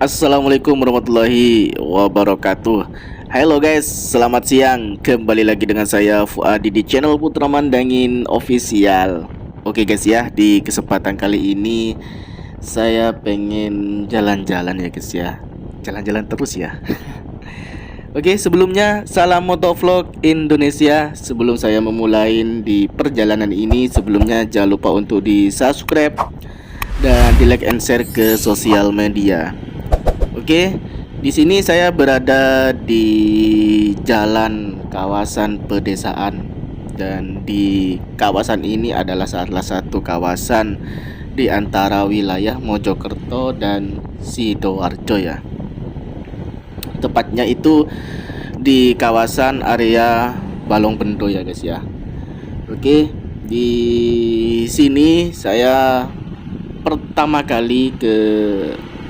Assalamualaikum warahmatullahi wabarakatuh. Halo guys, selamat siang. Kembali lagi dengan saya Fuadi di channel Putra Mandangin Official. Oke guys ya, di kesempatan kali ini saya pengen jalan-jalan ya guys ya. Jalan-jalan terus ya. Oke, sebelumnya salam motovlog Indonesia. Sebelum saya memulai di perjalanan ini, sebelumnya jangan lupa untuk di subscribe dan di like and share ke sosial media. Oke, di sini saya berada di jalan kawasan pedesaan, dan di kawasan ini adalah salah satu kawasan di antara wilayah Mojokerto dan Sidoarjo ya. Tepatnya itu di kawasan area Balongbendo ya guys ya. Oke, di sini saya pertama kali ke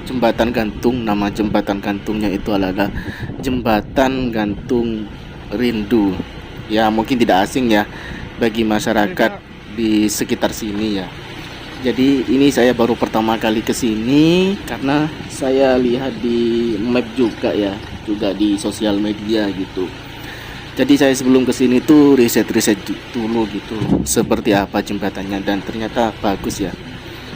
jembatan gantung. Nama jembatan gantungnya itu adalah Jembatan Gantung Rindu. Ya, mungkin tidak asing ya bagi masyarakat di sekitar sini ya. Jadi ini saya baru pertama kali ke sini karena saya lihat di map juga ya, juga di sosial media gitu. Jadi saya sebelum ke sini tuh riset-riset dulu gitu seperti apa jembatannya, dan ternyata bagus ya.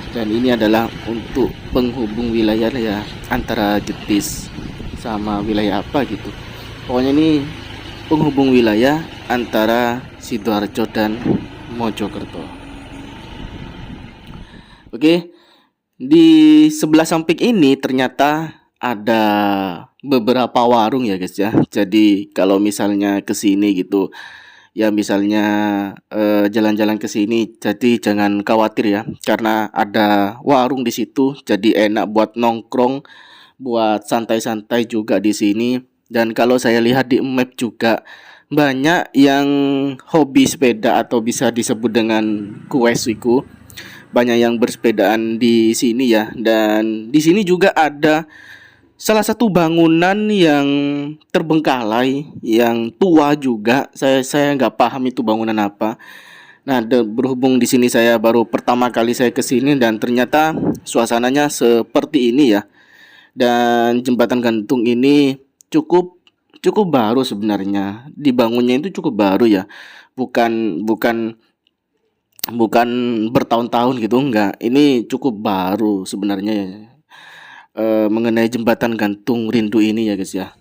Dan ini adalah untuk penghubung wilayah ya, antara Jetis sama wilayah apa gitu. Pokoknya ini penghubung wilayah antara Sidoarjo dan Mojokerto. Oke, di sebelah samping ini ternyata ada beberapa warung ya guys ya. Jadi kalau misalnya ke sini gitu ya, misalnya jalan-jalan ke sini, jadi jangan khawatir ya, karena ada warung di situ. Jadi enak buat nongkrong, buat santai-santai juga di sini. Dan kalau saya lihat di map juga banyak yang hobi sepeda atau bisa disebut dengan kuesiku. Banyak yang bersepedaan di sini ya. Dan di sini juga ada salah satu bangunan yang terbengkalai, yang tua juga. Saya nggak paham itu bangunan apa. Nah, berhubung di sini saya baru pertama kali saya ke sini, dan ternyata suasananya seperti ini ya. Dan jembatan gantung ini cukup cukup baru sebenarnya. Dibangunnya itu cukup baru ya. Bukan bukan bukan bertahun-tahun gitu, enggak. Ini cukup baru sebenarnya ya. Mengenai jembatan gantung rindu ini ya guys ya.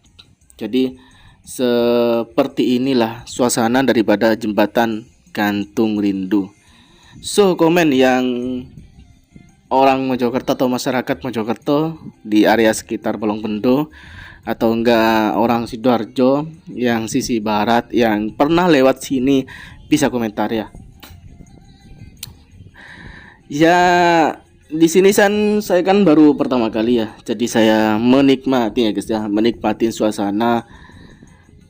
Jadi seperti inilah suasana daripada jembatan gantung rindu. So, komen yang orang Mojokerto atau masyarakat Mojokerto di area sekitar Balongbendo, atau enggak orang Sidoarjo yang sisi barat yang pernah lewat sini, bisa komentar ya. Ya, di sini saya kan baru pertama kali ya, jadi saya menikmati ya guys ya, menikmati suasana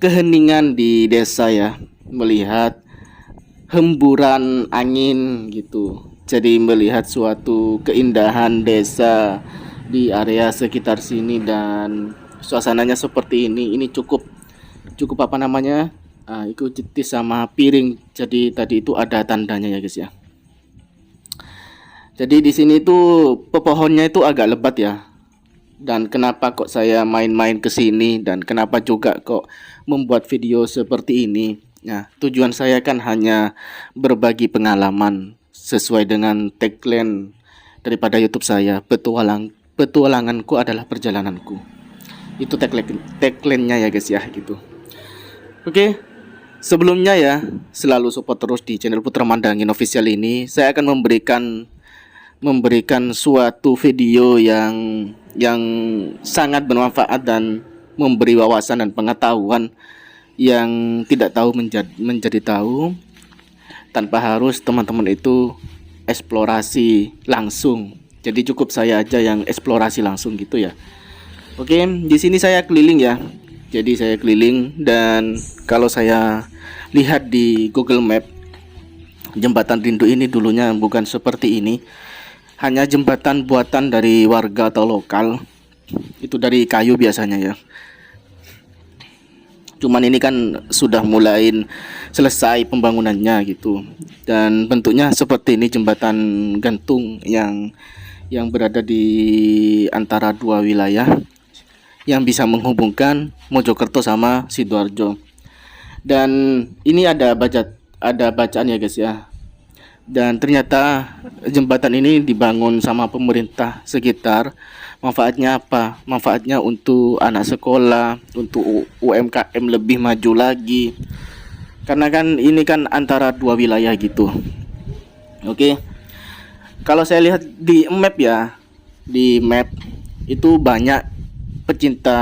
keheningan di desa ya, melihat hemburan angin gitu. Jadi melihat suatu keindahan desa di area sekitar sini, dan suasananya seperti ini cukup cukup apa namanya? Ikut jetis sama piring. Jadi tadi itu ada tandanya ya guys ya. Jadi di sini tuh pepohonnya itu agak lebat ya. Dan kenapa kok saya main-main ke sini, dan kenapa juga kok membuat video seperti ini? Nah, tujuan saya kan hanya berbagi pengalaman sesuai dengan tagline daripada YouTube saya, petualanganku adalah perjalananku. Itu tagline-nya ya guys ya gitu. Oke. Sebelumnya ya, selalu support terus di channel Putra Mandangin Official ini. Saya akan memberikan suatu video yang sangat bermanfaat dan memberi wawasan dan pengetahuan. Yang tidak tahu menjadi tahu, tanpa harus teman-teman itu eksplorasi langsung. Jadi cukup saya aja yang eksplorasi langsung gitu ya. Oke, di sini saya keliling ya. Jadi saya keliling, dan kalau saya lihat di Google Map, jembatan rindu ini dulunya bukan seperti ini. Hanya jembatan buatan dari warga atau lokal. Itu dari kayu biasanya ya. Cuman ini kan sudah mulai selesai pembangunannya gitu. Dan bentuknya seperti ini, jembatan gantung yang berada di antara dua wilayah yang bisa menghubungkan Mojokerto sama Sidoarjo. Dan ini ada bacaan ya guys ya. Dan ternyata jembatan ini dibangun sama pemerintah sekitar. Manfaatnya apa? Manfaatnya untuk anak sekolah, untuk UMKM lebih maju lagi. Karena kan ini kan antara dua wilayah gitu. Oke. Kalau saya lihat di map ya, di map itu banyak pecinta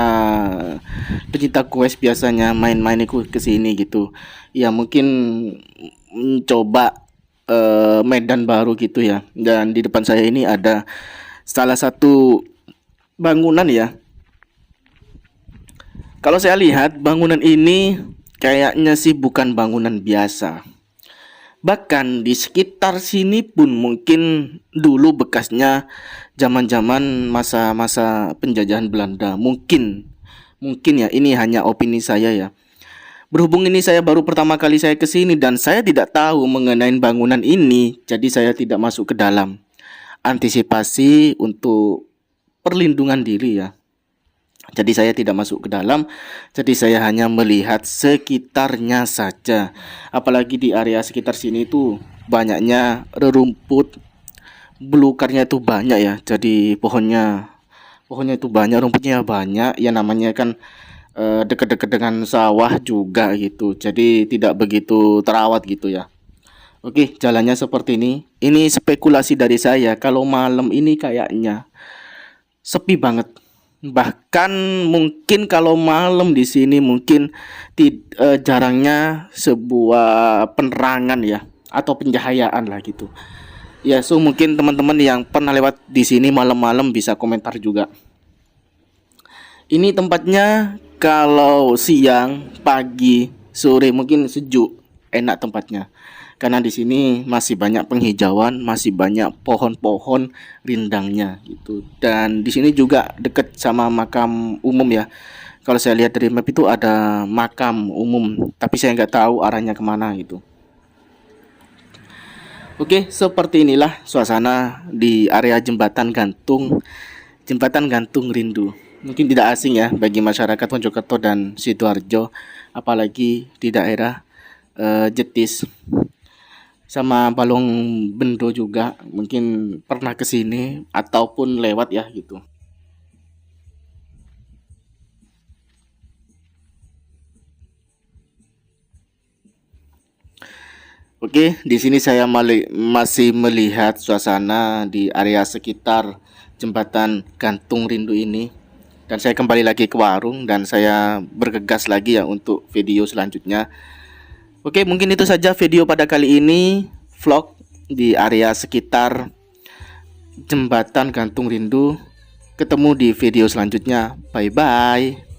pecinta quest biasanya main-main ikut ke sini gitu. Ya mungkin mencoba medan baru gitu ya. Dan di depan saya ini ada salah satu bangunan ya. Kalau saya lihat bangunan ini kayaknya sih bukan bangunan biasa. Bahkan di sekitar sini pun mungkin dulu bekasnya zaman-zaman masa-masa penjajahan Belanda. Mungkin ya, ini hanya opini saya ya. Berhubung ini saya baru pertama kali saya ke sini dan saya tidak tahu mengenai bangunan ini, jadi saya tidak masuk ke dalam. Antisipasi untuk perlindungan diri ya. Jadi saya tidak masuk ke dalam, jadi saya hanya melihat sekitarnya saja. Apalagi di area sekitar sini itu banyaknya rerumput, belukarnya itu banyak ya. Jadi pohonnya itu banyak, rumputnya banyak. Ya namanya kan dekat-dekat dengan sawah juga gitu. Jadi tidak begitu terawat gitu ya. Oke, jalannya seperti ini. Ini spekulasi dari saya. Kalau malam ini kayaknya sepi banget. Bahkan mungkin kalau malam di sini mungkin jarangnya sebuah penerangan ya atau pencahayaan lah gitu. Ya, so mungkin teman-teman yang pernah lewat di sini malam-malam bisa komentar juga. Ini tempatnya kalau siang, pagi, sore mungkin sejuk, enak tempatnya. Karena di sini masih banyak penghijauan, masih banyak pohon-pohon rindangnya gitu. Dan di sini juga dekat sama makam umum ya. Kalau saya lihat dari map itu ada makam umum, tapi saya nggak tahu arahnya kemana gitu. Oke, seperti inilah suasana di area Jembatan Gantung Rindu. Mungkin tidak asing ya bagi masyarakat Mojokerto dan Sidoarjo, apalagi di daerah Jetis sama Balong Bendo juga mungkin pernah ke sini ataupun lewat ya gitu. Oke, di sini saya masih melihat suasana di area sekitar jembatan Gantung Rindu ini. Dan saya kembali lagi ke warung dan saya bergegas lagi ya untuk video selanjutnya. Oke, mungkin itu saja video pada kali ini, vlog di area sekitar jembatan Gantung Rindu. Ketemu di video selanjutnya. Bye bye.